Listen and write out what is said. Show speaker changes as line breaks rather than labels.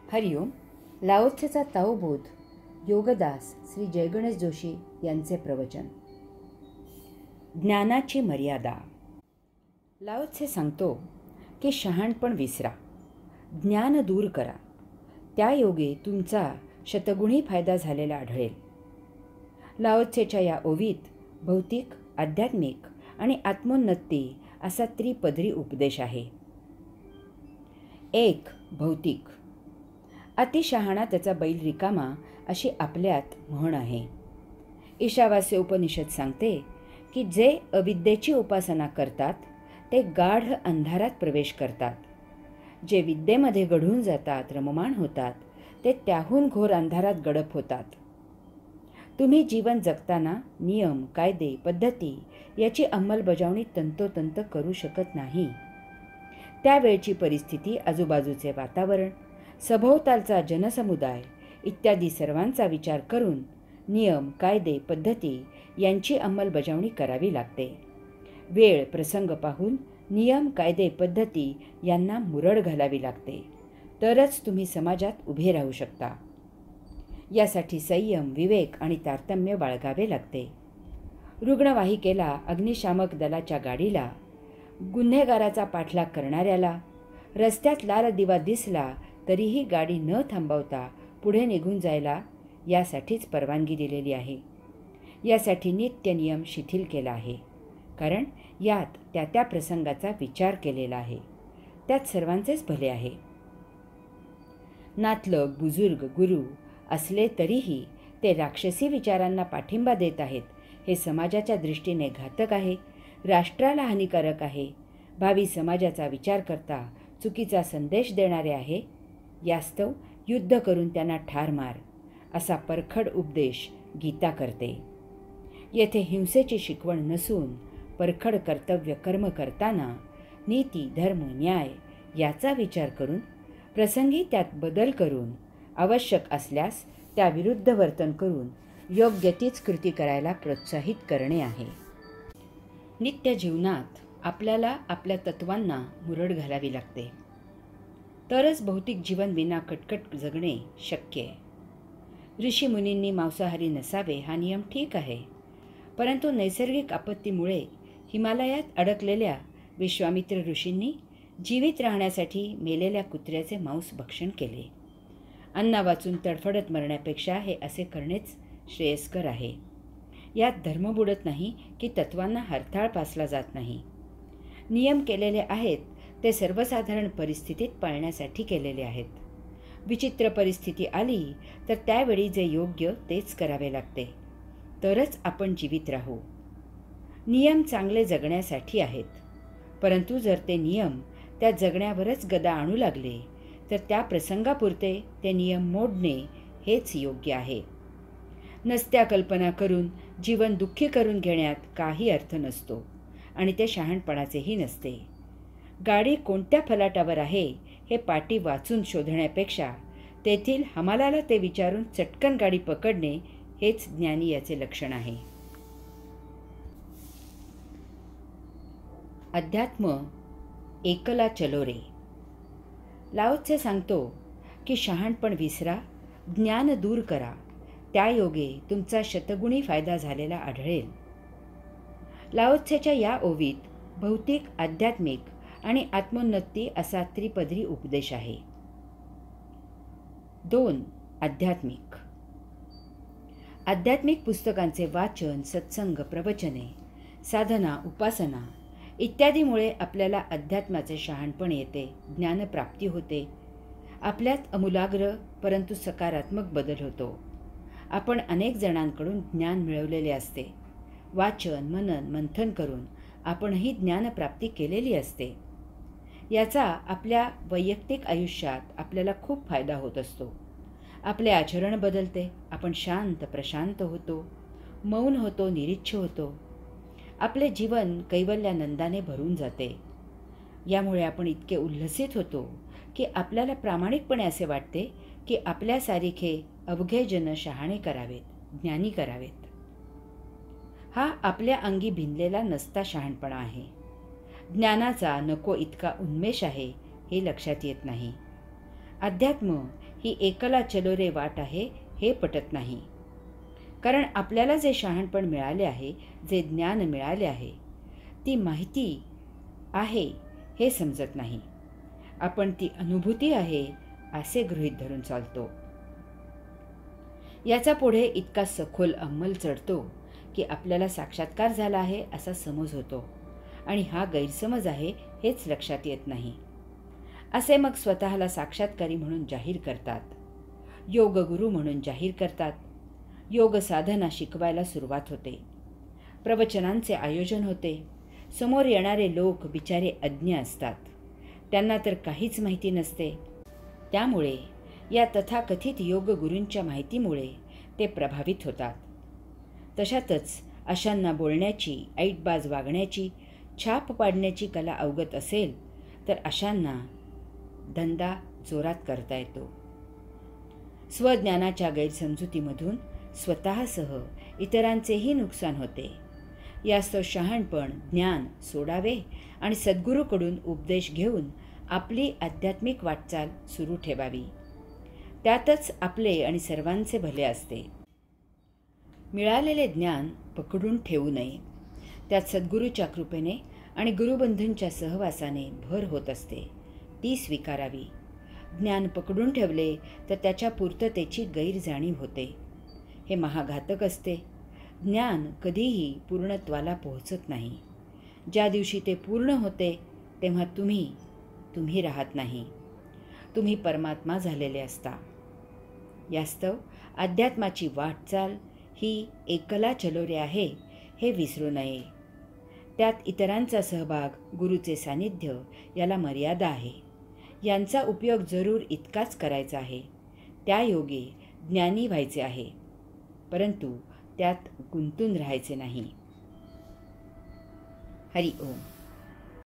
हरिओम. लाओत्सेचा ताओबोध योगदास श्री जयगणेश जोशी यांचे प्रवचन. ज्ञानाची मर्यादा. लाओत्से सांगतो की शहाणपण विसरा, ज्ञान दूर करा, त्या योगे तुमचा शतगुणी फायदा झालेला आढळेल. लाओत्सेच्या या ओवीत भौतिक, आध्यात्मिक आणि आत्मोन्नती असा त्रिपदरी उपदेश आहे. 1. भौतिक. अतिशहाणा त्याचा बैल रिकामा अशी आपल्यात म्हण आहे. ईशावास्य उपनिषद सांगते की जे अविद्येची उपासना करतात ते गाढ अंधारात प्रवेश करतात. जे विद्येमध्ये घडून जातात, रममाण होतात, ते त्याहून घोर अंधारात गडप होतात. तुम्ही जीवन जगताना नियम, कायदे, पद्धती याची अंमलबजावणी तंतोतंत करू शकत नाही. त्यावेळची परिस्थिती, आजूबाजूचे वातावरण, सभोवतालचा जनसमुदाय इत्यादी सर्वांचा विचार करून नियम, कायदे, पद्धती यांची अंमलबजावणी करावी लागते. वेळ, प्रसंग पाहून नियम, कायदे, पद्धती यांना मुरड घालावी लागते. तरच तुम्ही समाजात उभे राहू शकता. यासाठी संयम, विवेक आणि तारतम्य बाळगावे लागते. रुग्णवाहिकेला, अग्निशामक दलाच्या गाडीला, गुन्हेगाराचा पाठलाग करणाऱ्याला रस्त्यात लाल दिवा दिसला तरीही गाडी न थांबवता पुढे निघून जायला यासाठीच परवानगी दिलेली आहे. यासाठी नित्य नियम शिथिल केला आहे, कारण यात त्या त्या प्रसंगाचा विचार केलेला आहे. त्यात सर्वांचेच भले आहे. नातलग, बुजुर्ग, गुरु असले तरीही ते राक्षसी विचारांना पाठिंबा देत आहेत, हे समाजाच्या दृष्टीने घातक आहे, राष्ट्राला हानिकारक आहे, भावी समाजाचा विचार करता चुकीचा संदेश देणारे आहे. यास्तव युद्ध करून त्यांना ठार मार, असा परखड उपदेश गीता करते. येथे हिंसेची शिकवण नसून परखड कर्तव्य कर्म करताना नीती, धर्म, न्याय याचा विचार करून प्रसंगी त्यात बदल करून आवश्यक असल्यास त्याविरुद्ध वर्तन करून योग्य तीच कृती करायला प्रोत्साहित करणे आहे. नित्य जीवनात आपल्याला आपल्या तत्वांना मुरड घालावी लागते, तरच भौतिक जीवन विना कटकट जगणे शक्य आहे. ऋषीमुनींनी मांसाहारी नसावे हा नियम ठीक आहे, परंतु नैसर्गिक आपत्तीमुळे हिमालयात अडकलेल्या विश्वामित्र ऋषींनी जीवित राहण्यासाठी मेलेल्या कुत्र्याचे मांस भक्षण केले. अन्न वाचून तडफडत मरण्यापेक्षा हे असे करणेच श्रेयस्कर आहे. यात धर्म बुडत नाही की तत्वांना हरताळ पासला जात नाही. नियम केलेले आहेत ते सर्वसाधारण परिस्थितीत पाळण्यासाठी केलेले आहेत. विचित्र परिस्थिती आली तर त्यावेळी जे योग्य तेच करावे लागते, तरच आपण जीवित राहू. नियम चांगले जगण्यासाठी आहेत, परंतु जर ते नियम त्या जगण्यावरच गदा आणू लागले तर त्या प्रसंगापुरते ते नियम मोडणे हेच योग्य आहे. नसत्या कल्पना करून जीवन दुःखी करून घेण्यात काही अर्थ नसतो आणि ते शहाणपणाचेही नसते. गाडी कोणत्या फलाटावर आहे हे पाटी वाचून शोधण्यापेक्षा तेथील हमालाला ते विचारून चटकन गाडी पकडणे हेच ज्ञानी याचे लक्षण आहे. अध्यात्म एकला चलो रे. लाओत्से सांगतो की शहाणपण विसरा, ज्ञान दूर करा, त्या योगे तुमचा शतगुणी फायदा झालेला आढळेल. लाओत्सेच्या या ओवीत भौतिक, आध्यात्मिक आणि आत्मोन्नती असा त्रिपदरी उपदेश आहे. 2. आध्यात्मिक. आध्यात्मिक पुस्तकांचे वाचन, सत्संग, प्रवचने, साधना, उपासना इत्यादीमुळे आपल्याला अध्यात्माचे शहाणपण येते, ज्ञानप्राप्ती होते. आपल्यात अमूलाग्र परंतु सकारात्मक बदल होतो. आपण अनेक जणांकडून ज्ञान मिळवलेले असते. वाचन, मनन, मंथन करून आपणही ज्ञानप्राप्ती केलेली असते. याचा आपल्या वैयक्तिक आयुष्यात आपल्याला खूप फायदा होत असतो. आपले आचरण बदलते, आपण शांत प्रशांत होतो, मौन होतो, निरीच्छ होतो. आपले जीवन कैवल्यानंदाने भरून जाते. यामुळे आपण इतके उल्हसित होतो की आपल्याला प्रामाणिकपणे असे वाटते की आपल्यासारिखे अवघे जन शहाणे करावेत, ज्ञानी करावेत. हा आपल्या अंगी भिनलेला नसता शहाणपणा आहे. ज्ञानाचा नको इतका उन्मेष आहे हे लक्षात येत नाही. अध्यात्म ही एकला चलो रे वाट आहे हे पटत नाही. कारण आपल्याला जे शहाणपण मिळाले आहे, जे ज्ञान मिळाले आहे, ती माहिती आहे हे समजत नाही. आपण ती अनुभूती आहे असे गृहीत धरून चालतो. याचा पुढे इतका सखोल अंमल चढतो की आपल्याला साक्षात्कार झाला आहे असा समज होतो आणि हा गैरसमज आहे हेच लक्षात येत नाही. असे मग स्वतःला साक्षात्कारी म्हणून जाहीर करतात, योगगुरू म्हणून जाहीर करतात. योग साधना शिकवायला सुरुवात होते. प्रवचनांचे आयोजन होते. समोर येणारे लोक बिचारे अज्ञ असतात. त्यांना तर काहीच माहिती नसते. त्यामुळे या तथाकथित योगगुरूंच्या माहितीमुळे ते प्रभावित होतात. तशातच अशांना बोलण्याची, ऐटबाज वागण्याची, छाप पाडण्याची कला अवगत असेल तर अशांना धंदा जोरात करता येतो. स्वज्ञानाच्या गैरसमजुतीमधून स्वतःसह इतरांचेही नुकसान होते. यास्तव शहाणपण, ज्ञान सोडावे आणि सद्गुरूकडून उपदेश घेऊन आपली आध्यात्मिक वाटचाल सुरू ठेवावी. त्यातच आपले आणि सर्वांचे भले असते. मिळालेले ज्ञान पकडून ठेवू नये. त्यात सद्गुरूच्या कृपेने आणि गुरुबंधूंच्या सहवासाने भर होत असते. ती स्वीकारावी. ज्ञान पकडून ठेवले तर त्याच्या पूर्ततेची गैरजाणीव होते. हे महाघातक असते. ज्ञान कधीही पूर्णत्वाला पोहोचत नाही. ज्या दिवशी ते पूर्ण होते तेव्हा तुम्ही राहत नाही. तुम्ही परमात्मा झालेले असता. यास्तव अध्यात्माची वाटचाल ही एकला चलो रे आहे हे विसरू नये. त्यात इतरांचा सहभाग, गुरुचे सानिध्य याला मर्यादा आहे. यांचा उपयोग जरूर इतकाच करायचा आहे. त्या योगे ज्ञानी व्हायचे आहे, परंतु त्यात गुंतून राहायचे नाही. हरि ओम.